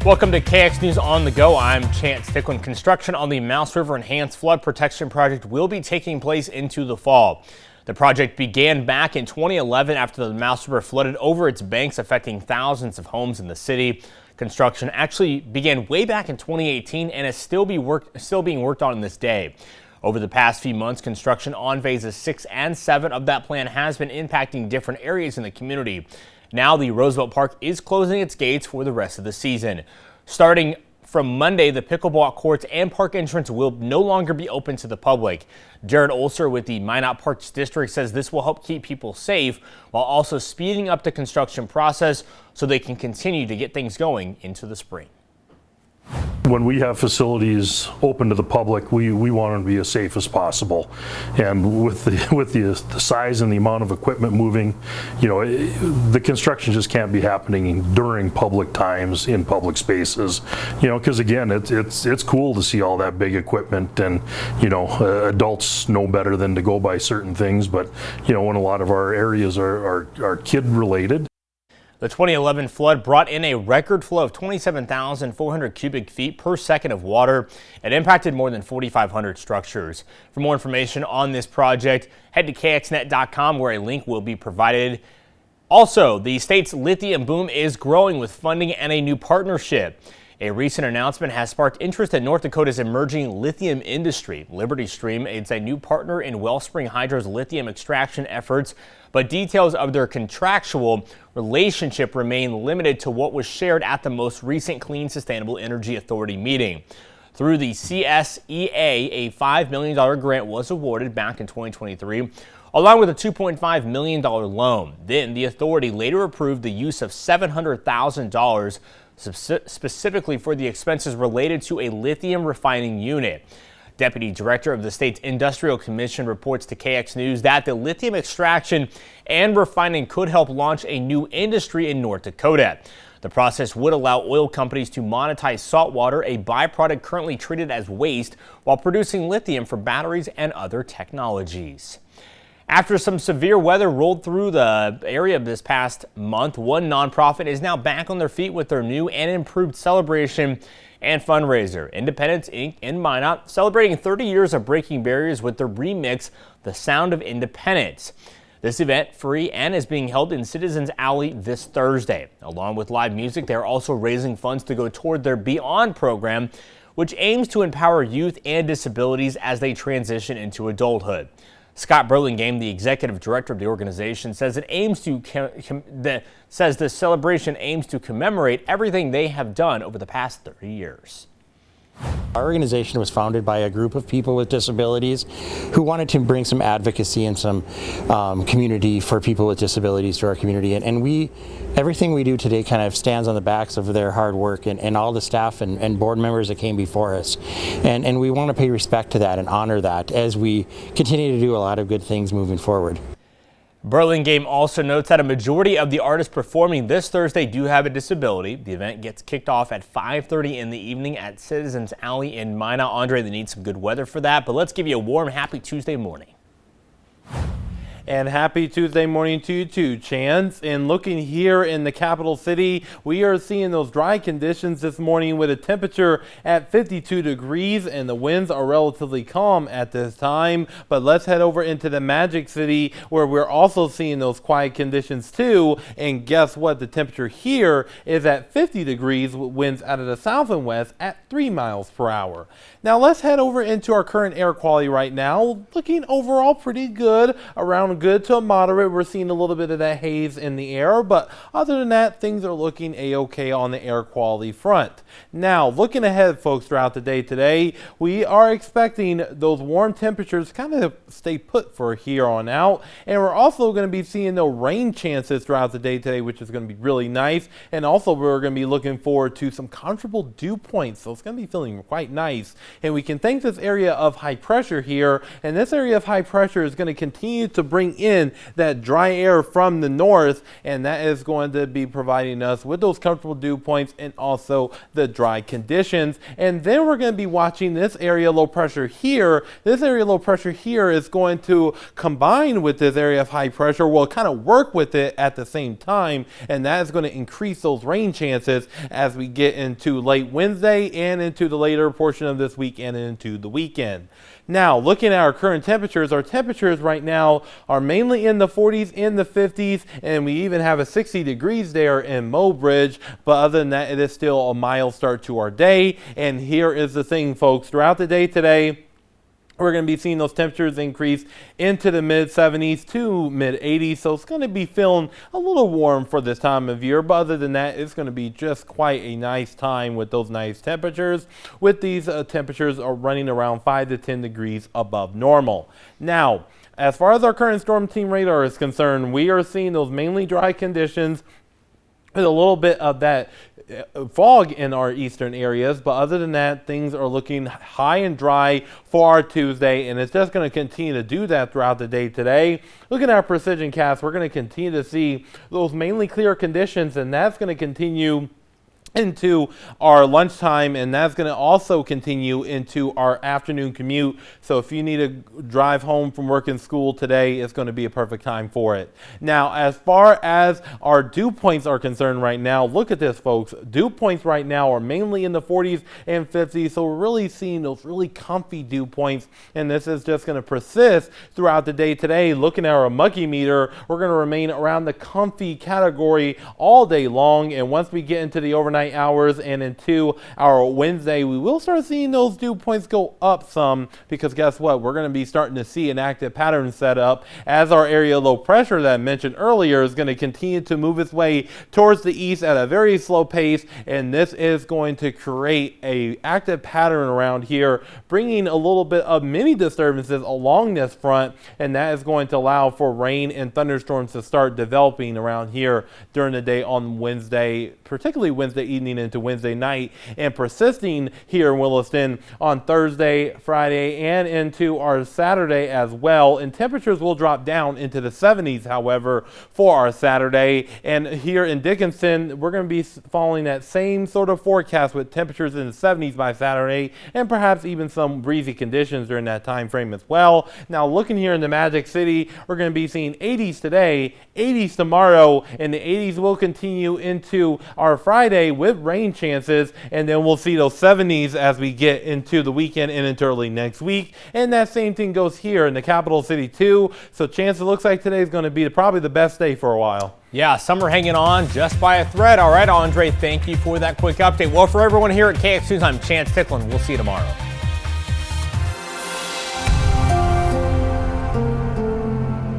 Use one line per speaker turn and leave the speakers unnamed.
Welcome to KX News on the Go. I'm Chance Dicklin. Construction on the Mouse River Enhanced Flood Protection Project will be taking place into the fall. The project began back in 2011 after the Mouse River flooded over its banks, affecting thousands of homes in the city. Construction actually began way back in 2018 and is still being worked on this day. Over the past few months, construction on phases 6 and 7 of that plan has been impacting different areas in the community. Now the Roosevelt Park is closing its gates for the rest of the season. Starting from Monday, the pickleball courts and park entrance will no longer be open to the public. Jared Ulcer with the Minot Parks District says this will help keep people safe while also speeding up the construction process so they can continue to get things going into the spring.
When we have facilities open to the public, we want them to be as safe as possible. And with the size and the amount of equipment moving, the construction just can't be happening during public times in public spaces. Because again, it's cool to see all that big equipment, and adults know better than to go by certain things. But when a lot of our areas are kid related.
The 2011 flood brought in a record flow of 27,400 cubic feet per second of water. It impacted more than 4,500 structures. For more information on this project, head to kxnet.com where a link will be provided. Also, the state's lithium boom is growing with funding and a new partnership. A recent announcement has sparked interest in North Dakota's emerging lithium industry. Liberty Stream is a new partner in Wellspring Hydro's lithium extraction efforts, but details of their contractual relationship remain limited to what was shared at the most recent Clean Sustainable Energy Authority meeting. Through the CSEA, a $5 million grant was awarded back in 2023, along with a $2.5 million loan. Then the authority later approved the use of $700,000 specifically for the expenses related to a lithium refining unit. Deputy Director of the state's Industrial Commission reports to KX News that the lithium extraction and refining could help launch a new industry in North Dakota. The process would allow oil companies to monetize saltwater, a byproduct currently treated as waste, while producing lithium for batteries and other technologies. After some severe weather rolled through the area this past month, one nonprofit is now back on their feet with their new and improved celebration and fundraiser. Independence Inc. in Minot celebrating 30 years of breaking barriers with their remix, The Sound of Independence. This event free and is being held in Citizens Alley this Thursday. Along with live music, they are also raising funds to go toward their Beyond program, which aims to empower youth and disabilities as they transition into adulthood. Scott Burlingame, the executive director of the organization, says the celebration aims to commemorate everything they have done over the past 30 years.
Our organization was founded by a group of people with disabilities who wanted to bring some advocacy and some community for people with disabilities to our community. And everything we do today kind of stands on the backs of their hard work and all the staff and board members that came before us. And we want to pay respect to that and honor that as we continue to do a lot of good things moving forward.
Burlingame also notes that a majority of the artists performing this Thursday do have a disability. The event gets kicked off at 5:30 in the evening at Citizens Alley in Minot. Andre, they need some good weather for that, but let's give you a warm, happy Tuesday morning.
And happy Tuesday morning to you too, Chance. And looking here in the capital city, we are seeing those dry conditions this morning with a temperature at 52 degrees and the winds are relatively calm at this time. But let's head over into the Magic City where we're also seeing those quiet conditions too. And guess what? The temperature here is at 50 degrees with winds out of the south and west at 3 miles per hour. Now let's head over into our current air quality right now. Looking overall pretty good, around good to moderate. We're seeing a little bit of that haze in the air, but other than that, things are looking a-okay on the air quality front. Now, looking ahead, folks, throughout the day today, we are expecting those warm temperatures kind of stay put for here on out, and we're also going to be seeing no rain chances throughout the day today, which is going to be really nice, and also we're going to be looking forward to some comfortable dew points, so it's going to be feeling quite nice. And we can thank this area of high pressure here, and this area of high pressure is going to continue to bring bring in that dry air from the north, and that is going to be providing us with those comfortable dew points and also the dry conditions. And then we're going to be watching this area low pressure here. This area low pressure here is going to combine with this area of high pressure. We'll kind of work with it at the same time, and that is going to increase those rain chances as we get into late Wednesday and into the later portion of this week and into the weekend. Now, looking at our current temperatures, our temperatures right now are mainly in the 40s, in the 50s, and we even have a 60 degrees there in Mobridge. But other than that, it is still a mild start to our day. And here is the thing, folks. Throughout the day today, we're going to be seeing those temperatures increase into the mid 70s to mid 80s. So it's going to be feeling a little warm for this time of year. But other than that, it's going to be just quite a nice time with those nice temperatures. With these temperatures are running around 5 to 10 degrees above normal. Now, as far as our current storm team radar is concerned, we are seeing those mainly dry conditions with a little bit of that fog in our eastern areas, but other than that, things are looking high and dry for our Tuesday, and it's just going to continue to do that throughout the day today. Looking at our precision cast, we're going to continue to see those mainly clear conditions, and that's going to continue into our lunchtime, and that's going to also continue into our afternoon commute. So if you need to drive home from work and school today, it's going to be a perfect time for it. Now, as far as our dew points are concerned right now, look at this, folks. Dew points right now are mainly in the 40s and 50s, so we're really seeing those really comfy dew points, and this is just going to persist throughout the day today. Looking at our Mucky meter, we're going to remain around the comfy category all day long, and once we get into the overnight hours and into our Wednesday, we will start seeing those dew points go up some, because guess what? We're going to be starting to see an active pattern set up as our area low pressure that I mentioned earlier is going to continue to move its way towards the east at a very slow pace, and this is going to create a active pattern around here, bringing a little bit of mini disturbances along this front, and that is going to allow for rain and thunderstorms to start developing around here during the day on Wednesday, particularly Wednesday evening into Wednesday night, and persisting here in Williston on Thursday, Friday, and into our Saturday as well. And temperatures will drop down into the 70s, however, for our Saturday. And here in Dickinson, we're going to be following that same sort of forecast with temperatures in the 70s by Saturday, and perhaps even some breezy conditions during that time frame as well. Now, looking here in the Magic City, we're going to be seeing 80s today, 80s tomorrow, and the 80s will continue into our Friday with rain chances, and then we'll see those 70s as we get into the weekend and into early next week. And that same thing goes here in the capital city too. So chance it looks like today is going to be probably the best day for a while.
Yeah, summer hanging on just by a thread. All right, Andre, thank you for that quick update. Well, for everyone here at KX News, I'm Chance Ticklin. We'll see you tomorrow.